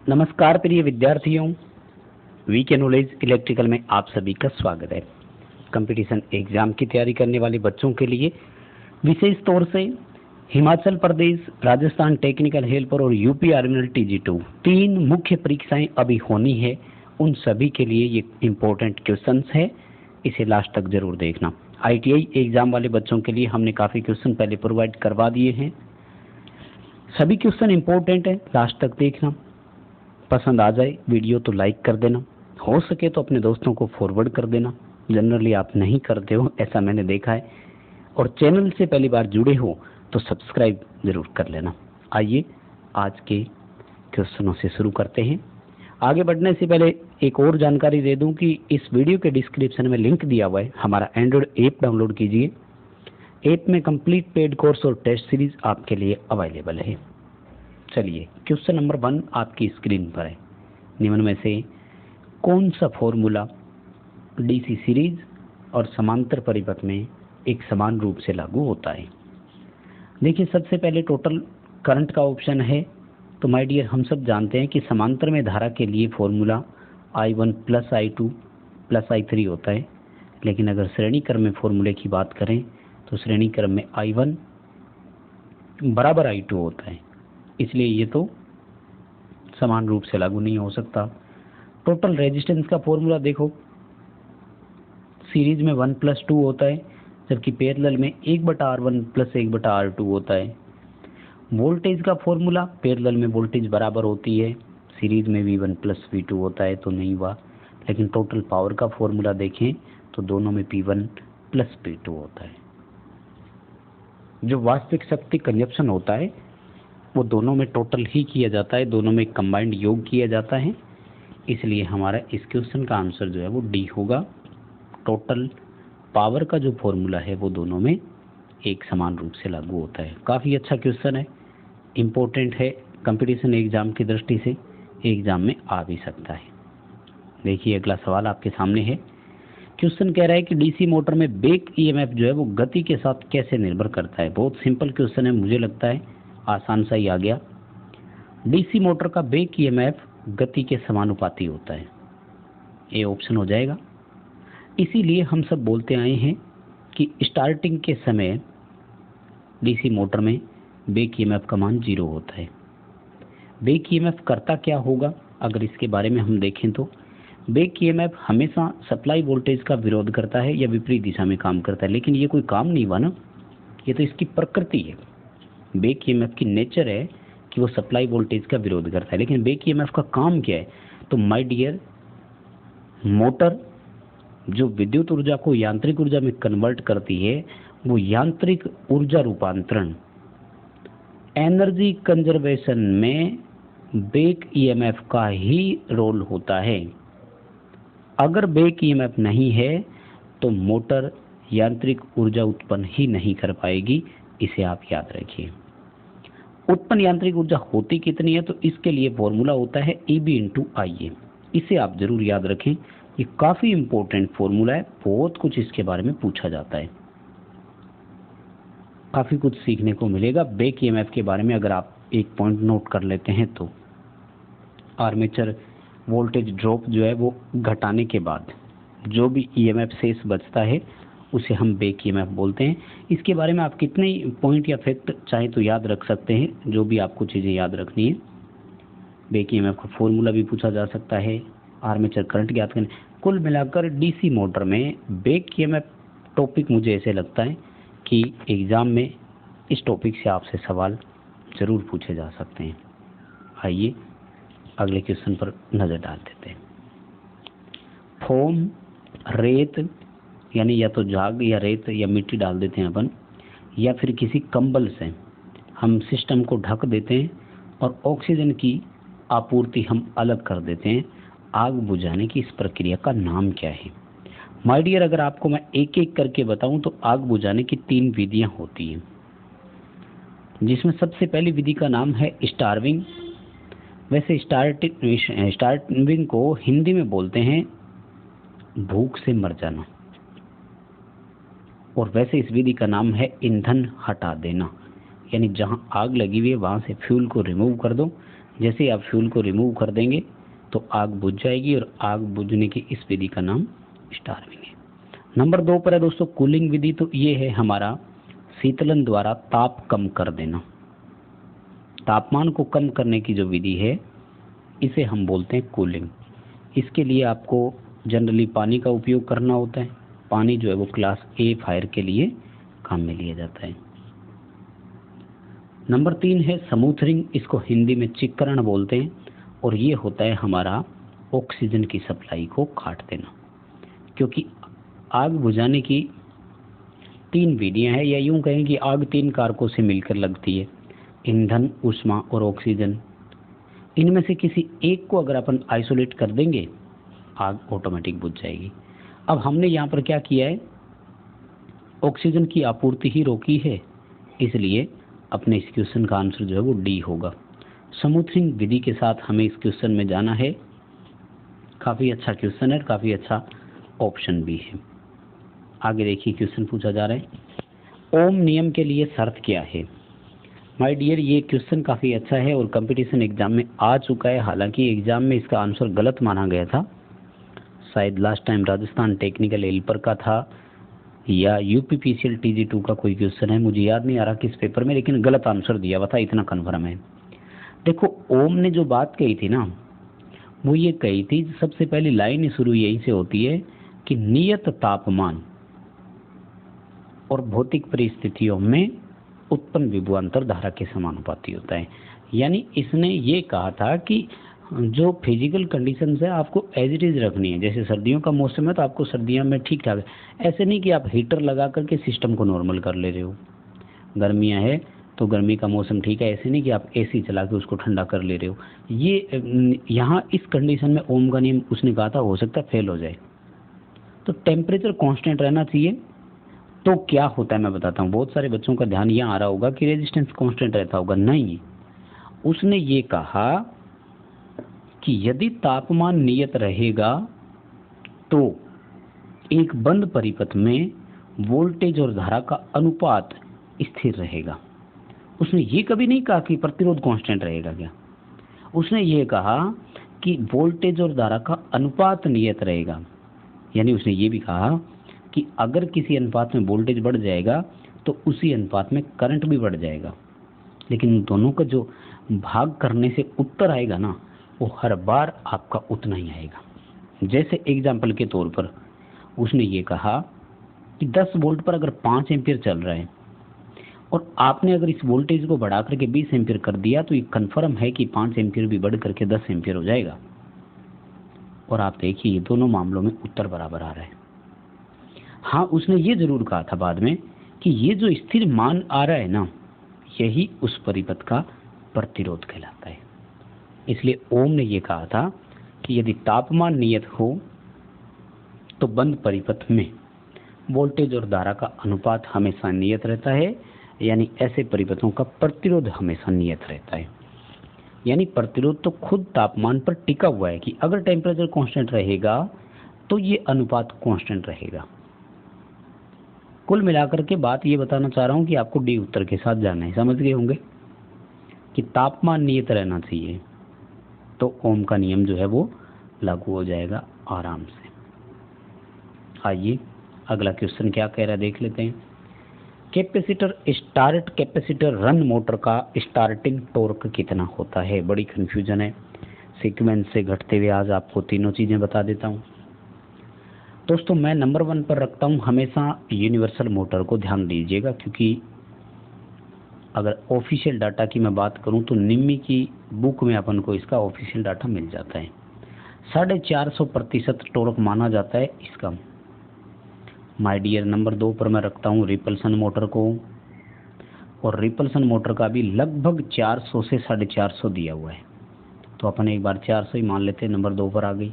नमस्कार प्रिय विद्यार्थियों, वीके नॉलेज इलेक्ट्रिकल में आप सभी का स्वागत है। कंपटीशन एग्जाम की तैयारी करने वाले बच्चों के लिए विशेष तौर से हिमाचल प्रदेश, राजस्थान टेक्निकल हेल्पर और यूपी आर्मी TG2 तीन मुख्य परीक्षाएं अभी होनी है। उन सभी के लिए ये इम्पोर्टेंट क्वेश्चंस है, इसे लास्ट तक जरूर देखना। ITI एग्जाम वाले बच्चों के लिए हमने काफ़ी क्वेश्चन पहले प्रोवाइड करवा दिए हैं। सभी क्वेश्चन इम्पोर्टेंट है, लास्ट तक देखना। पसंद आ जाए वीडियो तो लाइक कर देना, हो सके तो अपने दोस्तों को फॉरवर्ड कर देना। जनरली आप नहीं करते हो, ऐसा मैंने देखा है। और चैनल से पहली बार जुड़े हो तो सब्सक्राइब जरूर कर लेना। आइए आज के क्वेश्चनों से शुरू करते हैं। आगे बढ़ने से पहले एक और जानकारी दे दूं कि इस वीडियो के डिस्क्रिप्शन में लिंक दिया हुआ है, हमारा एंड्रॉइड ऐप डाउनलोड कीजिए। ऐप में कंप्लीट पेड कोर्स और टेस्ट सीरीज आपके लिए अवेलेबल है। चलिए, क्वेश्चन नंबर 1 आपकी स्क्रीन पर है। निम्न में से कौन सा फॉर्मूला डीसी सीरीज और समांतर परिपथ में एक समान रूप से लागू होता है? देखिए, सबसे पहले टोटल करंट का ऑप्शन है। तो माय डियर, हम सब जानते हैं कि समांतर में धारा के लिए formula I1 plus I2 plus I3 होता है। लेकिन अगर श्रेणी क्रम में फॉर्मूले की बात करें तो श्रेणी क्रम में I1 बराबर I2 होता है, इसलिए ये तो समान रूप से लागू नहीं हो सकता। टोटल रेजिस्टेंस का फॉर्मूला देखो, सीरीज में 1 प्लस 2 होता है, जबकि पैरेलल में 1/R1 प्लस 1/R2 होता है। वोल्टेज का फॉर्मूला, पैरेलल में वोल्टेज बराबर होती है, सीरीज में V1 प्लस V2 होता है, तो नहीं हुआ। लेकिन टोटल पावर का फॉर्मूला देखें तो दोनों में P1 प्लस P2 होता है। जो वास्तविक शक्ति कंजप्शन होता है वो दोनों में टोटल ही किया जाता है, दोनों में कंबाइंड योग किया जाता है। इसलिए हमारा इस क्वेश्चन का आंसर जो है वो डी होगा। टोटल पावर का जो फॉर्मूला है वो दोनों में एक समान रूप से लागू होता है। काफ़ी अच्छा क्वेश्चन है, इम्पोर्टेंट है, कंपटीशन एग्जाम की दृष्टि से एग्जाम में आ भी सकता है। देखिए, अगला सवाल आपके सामने है। क्वेश्चन कह रहा है कि डीसी मोटर में बैक ईएमएफ जो है वो गति के साथ कैसे निर्भर करता है। बहुत सिंपल क्वेश्चन है, मुझे लगता है आसान सा ही आ गया। डीसी मोटर का बैक ईएमएफ गति के समानुपाती होता है, ये ऑप्शन हो जाएगा। इसीलिए हम सब बोलते आए हैं कि स्टार्टिंग के समय डीसी मोटर में बैक ईएमएफ का मान 0 होता है। बैक ईएमएफ करता क्या होगा, अगर इसके बारे में हम देखें तो बैक ईएमएफ हमेशा सप्लाई वोल्टेज का विरोध करता है या विपरीत दिशा में काम करता है। लेकिन ये कोई काम नहीं हुआ ना, ये तो इसकी प्रकृति है। बैक ईएमएफ की नेचर है कि वो सप्लाई वोल्टेज का विरोध करता है। लेकिन बैक ईएमएफ का काम क्या है? तो माय डियर, मोटर जो विद्युत ऊर्जा को यांत्रिक ऊर्जा में कन्वर्ट करती है, वो यांत्रिक ऊर्जा रूपांतरण, एनर्जी कंजर्वेशन में बैक ईएमएफ का ही रोल होता है। अगर बैक ईएमएफ नहीं है तो मोटर यांत्रिक ऊर्जा उत्पन्न ही नहीं कर पाएगी, इसे आप याद रखिए। उत्पन्न यांत्रिक ऊर्जा होती कितनी है, तो इसके लिए फॉर्मूला होता है EB × IA। इसे आप जरूर याद रखें, ये काफी इंपॉर्टेंट फॉर्मूला है, बहुत कुछ इसके बारे में पूछा जाता है, काफी कुछ सीखने को मिलेगा बैक ईएमएफ के बारे में। अगर आप एक पॉइंट नोट कर लेते हैं तो आर्मेचर वोल्टेज ड्रॉप जो है वो घटाने के बाद जो भी ईएमएफ शेष बचता है उसे हम बैक ईएमएफ बोलते हैं। इसके बारे में आप कितने पॉइंट या फैक्ट चाहे तो याद रख सकते हैं, जो भी आपको चीज़ें याद रखनी है। बैक ईएमएफ का फॉर्मूला भी पूछा जा सकता है, आर्मेचर करंट ज्ञात करने। कुल मिलाकर डीसी मोटर में बैक ईएमएफ टॉपिक मुझे ऐसे लगता है कि एग्ज़ाम में इस टॉपिक से आपसे सवाल ज़रूर पूछे जा सकते हैं। आइए अगले क्वेश्चन पर नज़र डाल देते हैं। फोम, रेत यानी या तो झाग या रेत या मिट्टी डाल देते हैं अपन, या फिर किसी कंबल से हम सिस्टम को ढक देते हैं और ऑक्सीजन की आपूर्ति हम अलग कर देते हैं। आग बुझाने की इस प्रक्रिया का नाम क्या है? माय डियर, अगर आपको मैं एक एक करके बताऊं तो आग बुझाने की 3 विधियां होती हैं, जिसमें सबसे पहली विधि का नाम है स्टार्विंग। वैसे स्टार्विंग को हिंदी में बोलते हैं भूख से मर जाना, और वैसे इस विधि का नाम है ईंधन हटा देना। यानी जहां आग लगी हुई है वहां से फ्यूल को रिमूव कर दो, जैसे आप फ्यूल को रिमूव कर देंगे तो आग बुझ जाएगी और आग बुझने की इस विधि का नाम स्टार्विंग है। नंबर 2 पर है दोस्तों कूलिंग विधि। तो ये है हमारा शीतलन द्वारा ताप कम कर देना। तापमान को कम करने की जो विधि है इसे हम बोलते हैं कूलिंग। इसके लिए आपको जनरली पानी का उपयोग करना होता है। पानी जो है वो क्लास ए फायर के लिए काम में लिया जाता है। नंबर 3 है स्मूथरिंग, इसको हिंदी में चिक्करण बोलते हैं और ये होता है हमारा ऑक्सीजन की सप्लाई को काट देना। क्योंकि आग बुझाने की 3 विधियां हैं, या यूं कहें कि आग 3 कारकों से मिलकर लगती है, ईंधन, ऊष्मा और ऑक्सीजन। इनमें से किसी एक को अगर अपन आइसोलेट कर देंगे आग ऑटोमेटिक बुझ जाएगी। अब हमने यहाँ पर क्या किया है, ऑक्सीजन की आपूर्ति ही रोकी है, इसलिए अपने इस क्वेश्चन का आंसर जो है वो डी होगा। स्मूथरिंग विधि के साथ हमें इस क्वेश्चन में जाना है। काफ़ी अच्छा क्वेश्चन है, काफ़ी अच्छा ऑप्शन भी है। आगे देखिए क्वेश्चन पूछा जा रहा है, ओम नियम के लिए शर्त क्या है। माय डियर, ये क्वेश्चन काफ़ी अच्छा है और कंपटीशन एग्जाम में आ चुका है। हालांकि एग्जाम में इसका आंसर गलत माना गया था, शायद last time Rajasthan technical helper का था या यूपीपीसीएल TG2 का कोई क्वेश्चन है, मुझे याद नहीं आ रहा किस पेपर में, लेकिन गलत आंसर दिया हुआ था, इतना कन्फर्म है। देखो ओम ने जो बात कही थी ना, वो ये कही थी, सबसे पहली लाइन शुरू यहीं से होती है कि नियत तापमान और भौतिक परिस्थितियों में उत्पन्न विभवांतर धारा के समानुपाती होता है। यानी इसने ये कहा था कि जो फिजिकल कंडीशंस है आपको एज इट इज रखनी है। जैसे सर्दियों का मौसम है तो आपको सर्दियों में ठीक ठाक है, ऐसे नहीं कि आप हीटर लगा करके सिस्टम को नॉर्मल कर ले रहे हो। गर्मियाँ है तो गर्मी का मौसम ठीक है, ऐसे नहीं कि आप AC चला के उसको ठंडा कर ले रहे हो। ये यहाँ इस कंडीशन में ओम का नियम उसने कहा था हो सकता है फेल हो जाए। तो टेम्परेचर कांस्टेंट रहना चाहिए। तो क्या होता है मैं बताता हूँ। बहुत सारे बच्चों का ध्यान यहाँ आ रहा होगा कि रेजिस्टेंस कांस्टेंट रहता होगा, नहीं। उसने ये कहा कि यदि तापमान नियत रहेगा तो एक बंद परिपथ में वोल्टेज और धारा का अनुपात स्थिर रहेगा। उसने ये कभी नहीं कहा कि प्रतिरोध कांस्टेंट रहेगा क्या, उसने ये कहा कि वोल्टेज और धारा का अनुपात नियत रहेगा। यानी उसने ये भी कहा कि अगर किसी अनुपात में वोल्टेज बढ़ जाएगा तो उसी अनुपात में करंट भी बढ़ जाएगा, लेकिन दोनों का जो भाग करने से उत्तर आएगा ना, वो हर बार आपका उतना ही आएगा। जैसे एग्जाम्पल के तौर पर उसने ये कहा कि 10 वोल्ट पर अगर 5 एम्पियर चल रहा है और आपने अगर इस वोल्टेज को बढ़ा करके 20 एम्पियर कर दिया तो ये कन्फर्म है कि 5 एम्पियर भी बढ़ करके 10 एम्पियर हो जाएगा। और आप देखिए ये दोनों मामलों में उत्तर बराबर आ रहा है। हाँ, उसने ये जरूर कहा था बाद में कि ये जो स्थिर मान आ रहा है ना, यही उस परिपथ का प्रतिरोध कहलाता है। इसलिए ओम ने ये कहा था कि यदि तापमान नियत हो तो बंद परिपथ में वोल्टेज और धारा का अनुपात हमेशा नियत रहता है, यानी ऐसे परिपथों का प्रतिरोध हमेशा नियत रहता है। यानी प्रतिरोध तो खुद तापमान पर टिका हुआ है कि अगर टेम्परेचर कांस्टेंट रहेगा तो ये अनुपात कांस्टेंट रहेगा। कुल मिलाकर के बात ये बताना चाह रहा हूँ कि आपको डी उत्तर के साथ जाना है। समझ गए होंगे कि तापमान नियत रहना चाहिए तो ओम का नियम जो है वो लागू हो जाएगा आराम से। आइए अगला क्वेश्चन क्या कह रहा है देख लेते हैं। Capacitor start capacitor run motor का स्टार्टिंग टॉर्क कितना होता है। बड़ी कन्फ्यूजन है, सीक्वेंस से घटते हुए आज आपको तीनों चीज़ें बता देता हूँ। दोस्तों मैं नंबर 1 पर रखता हूँ हमेशा यूनिवर्सल मोटर को, ध्यान दीजिएगा, क्योंकि अगर ऑफिशियल डाटा की मैं बात करूं तो निम्मी की बुक में अपन को इसका ऑफिशियल डाटा मिल जाता है। 450% टॉर्क माना जाता है इसका। माय डियर, नंबर 2 पर मैं रखता हूं रिपल्सन मोटर को, और रिपल्सन मोटर का भी लगभग 400 से 450 दिया हुआ है, तो अपन एक बार 400 ही मान लेते हैं। नंबर 2 पर आ गई।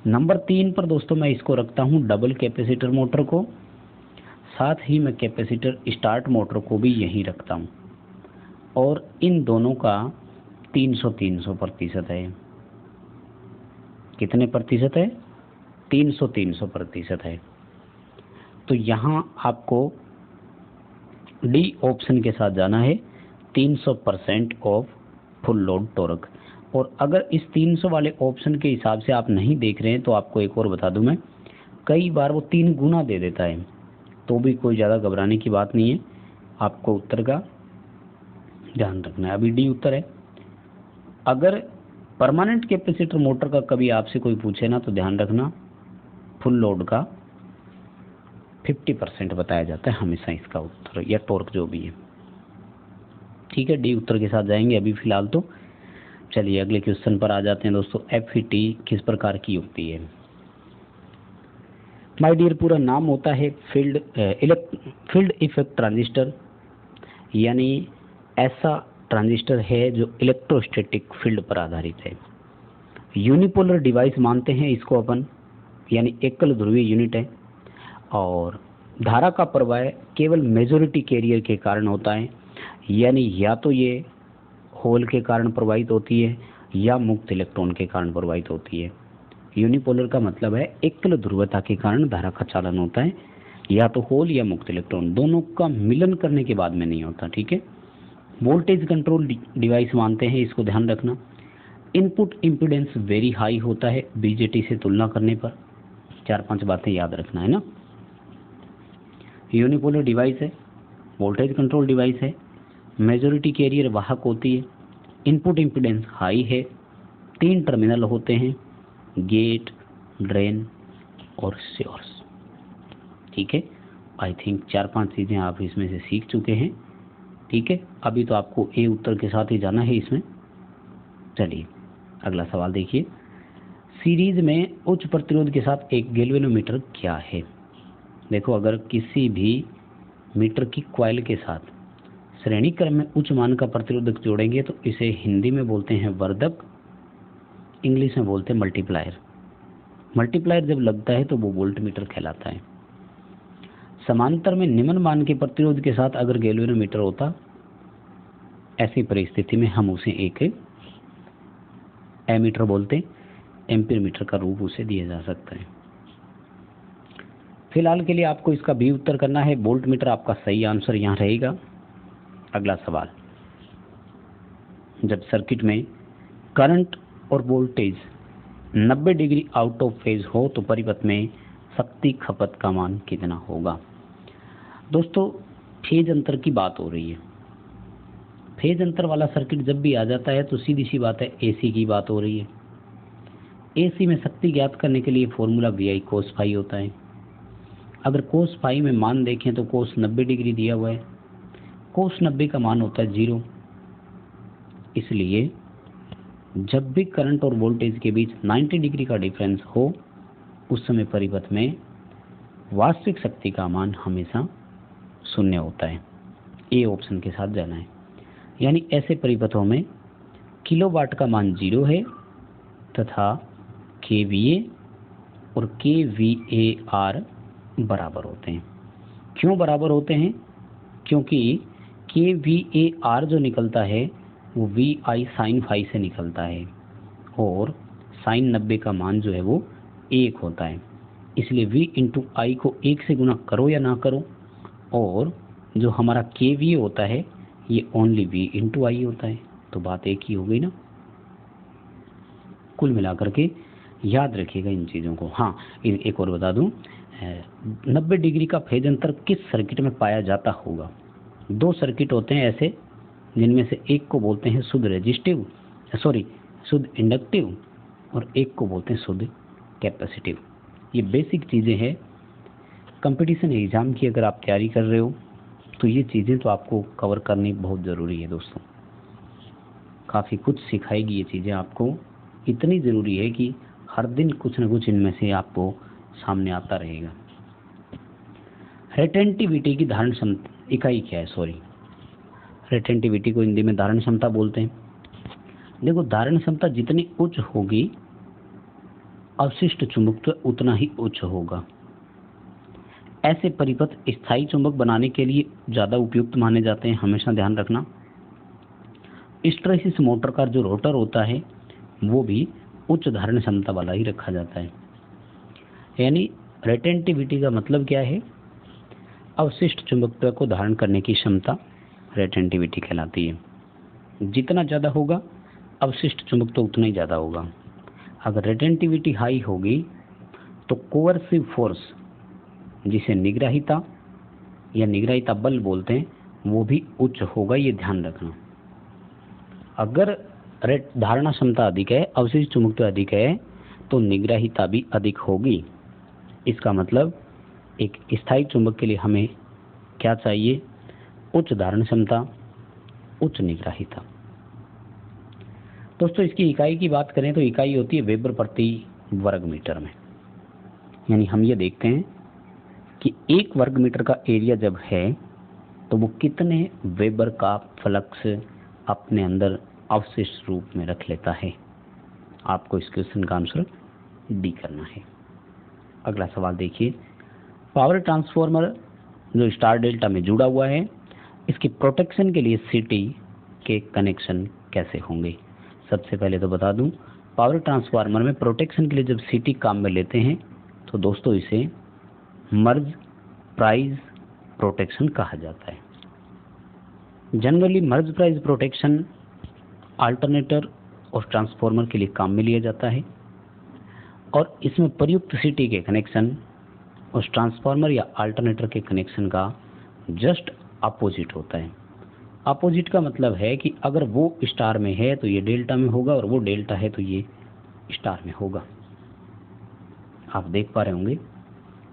नंबर 3 पर दोस्तों मैं इसको रखता हूं डबल कैपेसिटर मोटर को, साथ ही मैं कैपेसिटर स्टार्ट मोटर को भी यहीं रखता हूं, और इन दोनों का 300% है। कितने प्रतिशत है? 300% है। तो यहाँ आपको डी ऑप्शन के साथ जाना है, 300% ऑफ फुल लोड टॉर्क। और अगर इस 300 वाले ऑप्शन के हिसाब से आप नहीं देख रहे हैं तो आपको एक और बता दूं मैं, कई बार वो 3 गुना दे देता है, तो भी कोई ज़्यादा घबराने की बात नहीं है, आपको उत्तर का ध्यान रखना है। अभी डी उत्तर है। अगर परमानेंट कैपेसिटर मोटर का कभी आपसे कोई पूछे ना तो ध्यान रखना फुल लोड का 50% बताया जाता है हमेशा इसका उत्तर, या टॉर्क जो भी है। ठीक है, डी उत्तर के साथ जाएंगे अभी फिलहाल तो। चलिए अगले क्वेश्चन पर आ जाते हैं दोस्तों। FET किस प्रकार की होती है? माय डियर, पूरा नाम होता है फील्ड इफेक्ट ट्रांजिस्टर, यानी ऐसा ट्रांजिस्टर है जो इलेक्ट्रोस्टैटिक फील्ड पर आधारित है। यूनिपोलर डिवाइस मानते हैं इसको अपन, यानी एकल ध्रुवीय यूनिट है। और धारा का प्रवाह केवल मेजॉरिटी कैरियर के कारण होता है, यानी या तो ये होल के कारण प्रवाहित होती है या मुक्त इलेक्ट्रॉन के कारण प्रवाहित होती है। यूनिपोलर का मतलब है एकल ध्रुवता के कारण धारा का चालन होता है, या तो होल या मुक्त इलेक्ट्रॉन, दोनों का मिलन करने के बाद में नहीं होता। ठीक है। वोल्टेज कंट्रोल डिवाइस मानते हैं, इसको ध्यान रखना। इनपुट इम्पीडेंस वेरी हाई होता है बीजेटी से तुलना करने पर। 4-5 बातें याद रखना है ना। यूनिपोलर डिवाइस है, वोल्टेज कंट्रोल डिवाइस है, मेजॉरिटी कैरियर वाहक होती है, इनपुट इम्पीडेंस हाई है, 3 टर्मिनल होते हैं, गेट, ड्रेन और सोर्स। ठीक है, आई थिंक 4-5 चीज़ें आप इसमें से सीख चुके हैं। ठीक है, अभी तो आपको ए उत्तर के साथ ही जाना है इसमें। चलिए अगला सवाल देखिए। सीरीज में उच्च प्रतिरोध के साथ एक गैल्वेनोमीटर क्या है? देखो, अगर किसी भी मीटर की कॉइल के साथ श्रेणी क्रम में उच्च मान का प्रतिरोधक जोड़ेंगे तो इसे हिंदी में बोलते हैं वर्धक, इंग्लिश में बोलते हैं मल्टीप्लायर। मल्टीप्लायर जब लगता है तो वो वोल्ट मीटर कहलाता है। समांतर में निम्न मान के प्रतिरोध के साथ अगर गैल्वेनोमीटर होता, ऐसी परिस्थिति में हम उसे एक एमीटर बोलते हैं, एम्पीयर मीटर का रूप उसे दिया जा सकता है। फिलहाल के लिए आपको इसका भी उत्तर करना है। वोल्ट मीटर आपका सही आंसर यहाँ रहेगा। अगला सवाल, जब सर्किट में करंट और voltage 90 degree out of phase हो तो परिपथ में शक्ति खपत का मान कितना होगा? दोस्तों, फेज अंतर की बात हो रही है। फेज अंतर वाला सर्किट जब भी आ जाता है तो सीधी सी बात है एसी की बात हो रही है। एसी में शक्ति ज्ञात करने के लिए फॉर्मूला VI cos फाई होता है। अगर cos फाई में मान देखें तो cos 90 डिग्री दिया हुआ है, cos 90 का मान होता है 0। इसलिए जब भी करंट और वोल्टेज के बीच 90 डिग्री का डिफरेंस हो उस समय परिपथ में वास्तविक शक्ति का मान हमेशा 0 होता है। ए ऑप्शन के साथ जाना है, यानी ऐसे परिपथों में किलोवाट का मान 0 है तथा KVA और kVAR बराबर होते हैं। क्यों बराबर होते हैं? क्योंकि kVAR जो निकलता है वो VI sin फाई से निकलता है और sin 90 का मान जो है वो 1 होता है। इसलिए V इंटू आई को 1 से गुना करो या ना करो, और जो हमारा KVA होता है ये ओनली V इंटू आई होता है, तो बात एक ही हो गई ना। कुल मिलाकर के याद रखिएगा इन चीज़ों को। हाँ, एक और बता दूं, 90 डिग्री का फेज अंतर किस सर्किट में पाया जाता होगा? 2 सर्किट होते हैं ऐसे, जिनमें से एक को बोलते हैं शुद्ध इंडक्टिव और एक को बोलते हैं शुद्ध कैपेसिटिव। ये बेसिक चीज़ें हैं। कंपटीशन एग्ज़ाम की अगर आप तैयारी कर रहे हो तो ये चीज़ें तो आपको कवर करनी बहुत ज़रूरी है दोस्तों। काफ़ी कुछ सिखाएगी ये चीज़ें आपको, इतनी ज़रूरी है कि हर दिन कुछ न कुछ इनमें से आपको सामने आता रहेगा। रेटेंटिविटी की धारण क्षमता इकाई क्या है? रेटेंटिविटी को हिंदी में धारण क्षमता बोलते हैं। देखो, धारण क्षमता जितनी उच्च होगी अवशिष्ट चुंबकत्व उतना ही उच्च होगा। ऐसे परिपथ स्थायी चुंबक बनाने के लिए ज़्यादा उपयुक्त माने जाते हैं, हमेशा ध्यान रखना। हिस्टैरिसीस मोटर का जो रोटर होता है वो भी उच्च धारण क्षमता वाला ही रखा जाता है। यानी रेटेंटिविटी का मतलब क्या है? अवशिष्ट चुंबकत्व को धारण करने की क्षमता रेटेंटिविटी कहलाती है। जितना ज़्यादा होगा अवशिष्ट चुंबक तो उतना ही ज़्यादा होगा। अगर रिटेंटिविटी हाई होगी तो कोअर्सिव फोर्स, जिसे निग्राहिता या निग्राहिता बल बोलते हैं, वो भी उच्च होगा, ये ध्यान रखना। अगर धारणा क्षमता अधिक है, अवशिष्ट चुंबकत्व अधिक है, तो निग्राहिता भी अधिक होगी। इसका मतलब एक स्थायी चुंबक के लिए हमें क्या चाहिए? उच्च धारण क्षमता, उच्च निग्राहिता। दोस्तों इसकी इकाई की बात करें तो इकाई होती है वेबर प्रति वर्ग मीटर में। यानी हम ये देखते हैं कि 1 वर्ग मीटर का एरिया जब है तो वो कितने वेबर का फ्लक्स अपने अंदर अवशिष्ट रूप में रख लेता है। आपको इस क्वेश्चन का आंसर डी करना है। अगला सवाल देखिए, पावर ट्रांसफार्मर जो स्टार डेल्टा में जुड़ा हुआ है, इसकी प्रोटेक्शन के लिए सिटी के कनेक्शन कैसे होंगे? सबसे पहले तो बता दूं, पावर ट्रांसफार्मर में प्रोटेक्शन के लिए जब सिटी काम में लेते हैं तो दोस्तों इसे मर्ज प्राइज प्रोटेक्शन कहा जाता है। जनरली मर्ज प्राइज प्रोटेक्शन अल्टरनेटर और ट्रांसफार्मर के लिए काम में लिया जाता है और इसमें प्रयुक्त सिटी के कनेक्शन उस ट्रांसफार्मर या अल्टरनेटर के कनेक्शन का जस्ट अपोजिट होता है। अपोजिट का मतलब है कि अगर वो स्टार में है तो ये डेल्टा में होगा और वो डेल्टा है तो ये स्टार में होगा। आप देख पा रहे होंगे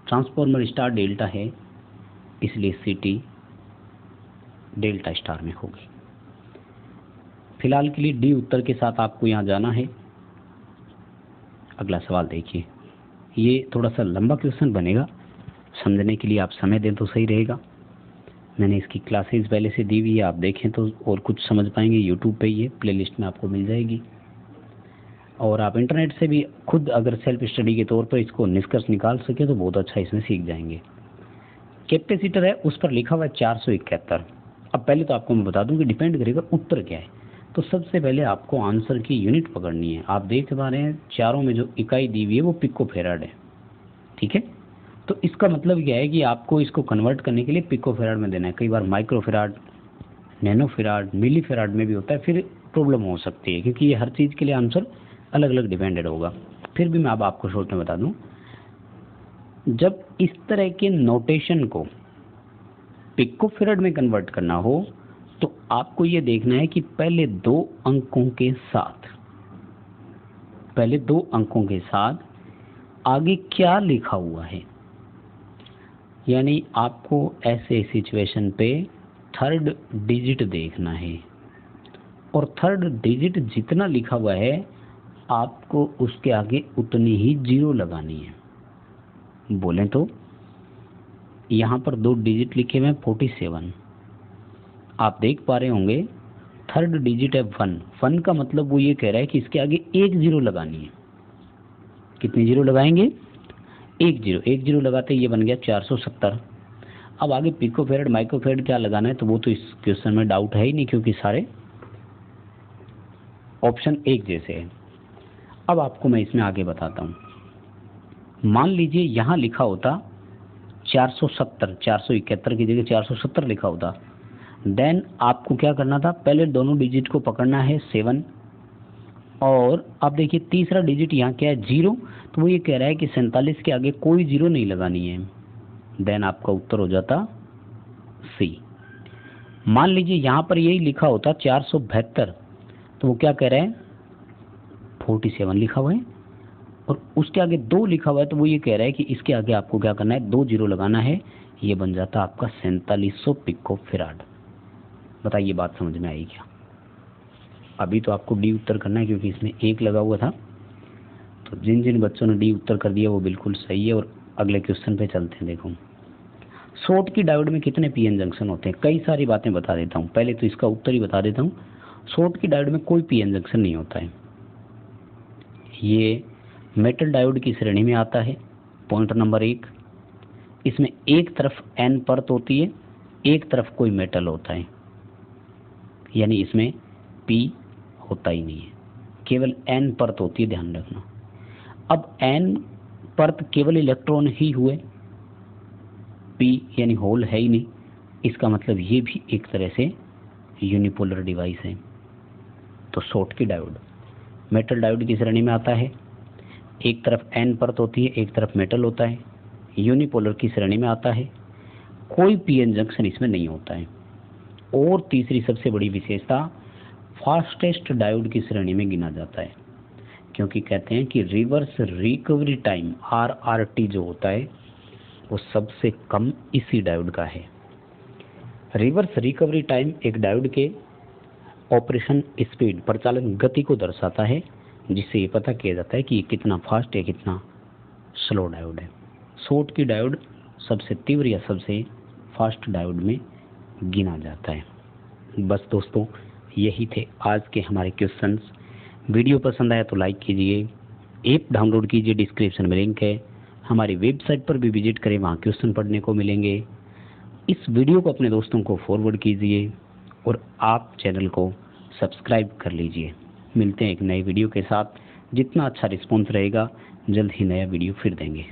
ट्रांसफार्मर स्टार डेल्टा है, इसलिए सिटी डेल्टा स्टार में होगी। फिलहाल के लिए डी उत्तर के साथ आपको यहाँ जाना है। अगला सवाल देखिए, ये थोड़ा सा लंबा क्वेश्चन बनेगा, समझने के लिए आप समय दें तो सही रहेगा। मैंने इसकी क्लासेस पहले से दी हुई है, आप देखें तो और कुछ समझ पाएंगे। यूट्यूब पे ये प्लेलिस्ट में आपको मिल जाएगी और आप इंटरनेट से भी खुद अगर सेल्फ स्टडी के तौर पर इसको निष्कर्ष निकाल सके तो बहुत अच्छा इसमें सीख जाएंगे। कैपेसिटर है, उस पर लिखा हुआ है 471। अब पहले तो आपको मैं बता दूं कि डिपेंड करेगा उत्तर क्या है। तो सबसे पहले आपको आंसर की यूनिट पकड़नी है। आप देख पा रहे हैं चारों में जो इकाई दी हुई है वो पिको फेराड है, ठीक है। तो इसका मतलब क्या है कि आपको इसको कन्वर्ट करने के लिए पिको फेराड में देना है। कई बार माइक्रो फेराड, नैनो फेराड, मिली फेराड में भी होता है, फिर प्रॉब्लम हो सकती है क्योंकि ये हर चीज़ के लिए आंसर अलग अलग डिपेंडेड होगा। फिर भी मैं अब आपको शॉर्ट में बता दूं, जब इस तरह के नोटेशन को पिको फेराड में कन्वर्ट करना हो तो आपको ये देखना है कि पहले दो अंकों के साथ आगे क्या लिखा हुआ है। यानी आपको ऐसे सिचुएशन पे थर्ड डिजिट देखना है और थर्ड डिजिट जितना लिखा हुआ है आपको उसके आगे उतनी ही जीरो लगानी है। बोलें तो यहाँ पर 2 डिजिट लिखे हुए हैं 47। आप देख पा रहे होंगे थर्ड डिजिट है 1 का मतलब वो ये कह रहा है कि इसके आगे 1 जीरो लगानी है। कितनी जीरो लगाएंगे? 1 जीरो लगाते ये बन गया 470। अब आगे पिको फेराड माइक्रो फेराड क्या लगाना है तो वो तो इस क्वेश्चन में डाउट है ही नहीं क्योंकि सारे ऑप्शन एक जैसे है। अब आपको मैं इसमें आगे बताता हूँ। मान लीजिए यहाँ लिखा होता 470, 471 की जगह 470 लिखा होता, देन आपको क्या करना था, पहले दोनों डिजिट को पकड़ना है 7 और अब देखिए तीसरा डिजिट यहाँ क्या है 0, तो वो ये कह रहा है कि 47 के आगे कोई जीरो नहीं लगानी है। देन आपका उत्तर हो जाता सी। मान लीजिए यहाँ पर यही लिखा होता 472, तो वो क्या कह रहा है 47 लिखा हुआ है और उसके आगे 2 लिखा हुआ है, तो वो ये कह रहा है कि इसके आगे आपको क्या करना है 2 जीरो लगाना है। ये बन जाता आपका 4700 पिको फेराड। बताइए बात समझ में आई क्या? अभी तो आपको डी उत्तर करना है क्योंकि इसमें 1 लगा हुआ था। तो जिन जिन बच्चों ने डी उत्तर कर दिया वो बिल्कुल सही है। और अगले क्वेश्चन पे चलते हैं। देखो शॉर्ट की डायोड में कितने पीएन जंक्शन होते हैं? कई सारी बातें बता देता हूँ, पहले तो इसका उत्तर ही बता देता हूँ। शॉर्ट की डायोड में कोई पीएन जंक्शन नहीं होता है, ये मेटल डायोड की श्रेणी में आता है। पॉइंट नंबर 1, इसमें एक तरफ एन परत होती है, एक तरफ कोई मेटल होता है, यानी इसमें पी होता ही नहीं है, केवल एन परत होती है, ध्यान रखना। अब एन परत केवल इलेक्ट्रॉन ही हुए, पी यानी होल है ही नहीं, इसका मतलब ये भी एक तरह से यूनिपोलर डिवाइस है। तो शॉटकी डायोड मेटल डायोड की श्रेणी में आता है। एक तरफ एन परत होती है, एक तरफ मेटल होता है। यूनिपोलर की श्रेणी में आता है। कोई पीएन जंक्शन इसमें नहीं होता है। और तीसरी सबसे बड़ी विशेषता, फास्टेस्ट डायोड की श्रेणी में गिना जाता है, क्योंकि कहते हैं कि रिवर्स रिकवरी टाइम RRT जो होता है वो सबसे कम इसी डायोड का है। रिवर्स रिकवरी टाइम एक डायोड के ऑपरेशन स्पीड, प्रचालन गति को दर्शाता है, जिससे ये पता किया जाता है कि ये कितना फास्ट है, कितना स्लो डायोड है। शॉटकी डायोड सबसे तीव्र या सबसे फास्ट डायोड में गिना जाता है। बस दोस्तों, यही थे आज के हमारे क्वेश्चंस। वीडियो पसंद आया तो लाइक कीजिए, ऐप डाउनलोड कीजिए, डिस्क्रिप्शन में लिंक है। हमारी वेबसाइट पर भी विजिट करें, वहाँ क्वेश्चन पढ़ने को मिलेंगे। इस वीडियो को अपने दोस्तों को फॉरवर्ड कीजिए और आप चैनल को सब्सक्राइब कर लीजिए। मिलते हैं एक नए वीडियो के साथ। जितना अच्छा रिस्पॉन्स रहेगा, जल्द ही नया वीडियो फिर देंगे।